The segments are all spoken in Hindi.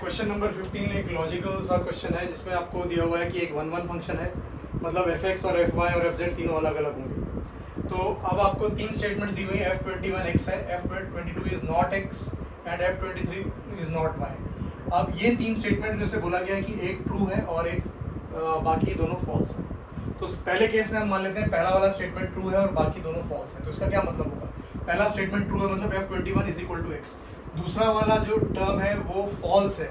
क्वेश्चन नंबर 15 एक लॉजिकल सा क्वेश्चन है जिसमें आपको दिया हुआ है कि एक वन वन फंक्शन है, मतलब fx और fy और fz तीनों अलग अलग होंगे। तो अब आपको तीन स्टेटमेंट्स दी हुई है, f21 x है, f22 is not x and f23 is not y। अब ये तीन स्टेटमेंट में से बोला गया है कि एक ट्रू है और एक बाकी दोनों फॉल्स है। तो पहले केस में हम मान लेते हैं पहला वाला स्टेटमेंट ट्रू है और बाकी दोनों फॉल्स है। तो इसका क्या मतलब होगा, पहला स्टेटमेंट ट्रू है मतलब f21 is equal to x, दूसरा वाला जो टर्म है वो फॉल्स है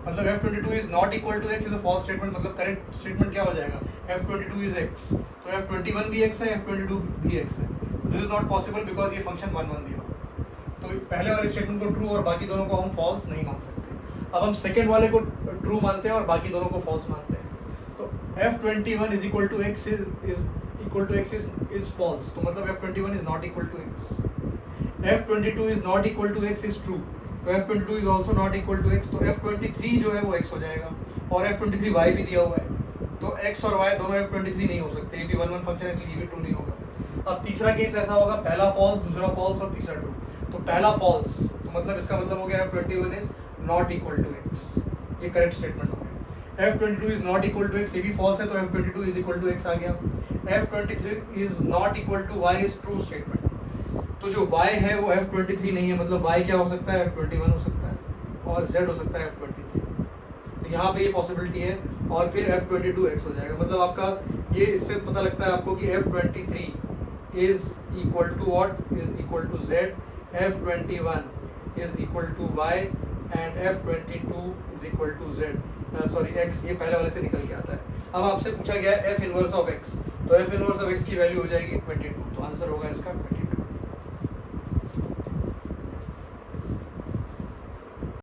मतलब f22 is not equal to x is a false statement. मतलब करेक्ट स्टेटमेंट क्या हो जाएगा, f22 इज x, तो f21 भी x है, f22 भी x है। तो this is not possible because ये फंक्शन वन वन दिया। तो पहले वाले स्टेटमेंट को ट्रू और बाकी दोनों को हम फॉल्स नहीं मान सकते। अब हम सेकेंड वाले को ट्रू मानते हैं और बाकी दोनों को फॉल्स मानते हैं। तो f21 is equal to x is equal to x is false, तो मतलब f21 is not equal to x। f22 is not equal to x is true, तो f22 is also not equal to x, तो f23 जो है वो x हो जाएगा और f23 y भी दिया हुआ है। तो x और y दोनों f23 नहीं हो सकते, ये भी वन वन फंक्शन है इसलिए ये भी ट्रू नहीं होगा। अब तीसरा केस ऐसा होगा, पहला फॉल्स, दूसरा फॉल्स और तीसरा ट्रू। तो पहला फॉल्स, तो मतलब इसका मतलब हो गया f21 is not equal to x, ये करेक्ट स्टेटमेंट हो गया। f22 is not equal to x, ये भी फॉल्स है, तो f22 is equal to x आ गया। f23 is not equal to y is true statement. तो जो y है वो f23 नहीं है, मतलब y क्या हो सकता है, f21 हो सकता है और z हो सकता है f23। तो यहाँ पे ये पॉसिबिलिटी है और फिर f22x हो जाएगा। मतलब आपका ये इससे पता लगता है आपको कि f23 is equal to what, is equal to z, f21 is equal to y and f22 is equal to z, sorry x, ये पहले वाले से निकल के आता है। अब आपसे पूछा गया है f इनवर्स ऑफ x, तो f इनवर्स ऑफ x की वैल्यू हो जाएगी 22, तो आंसर होगा इसका 22।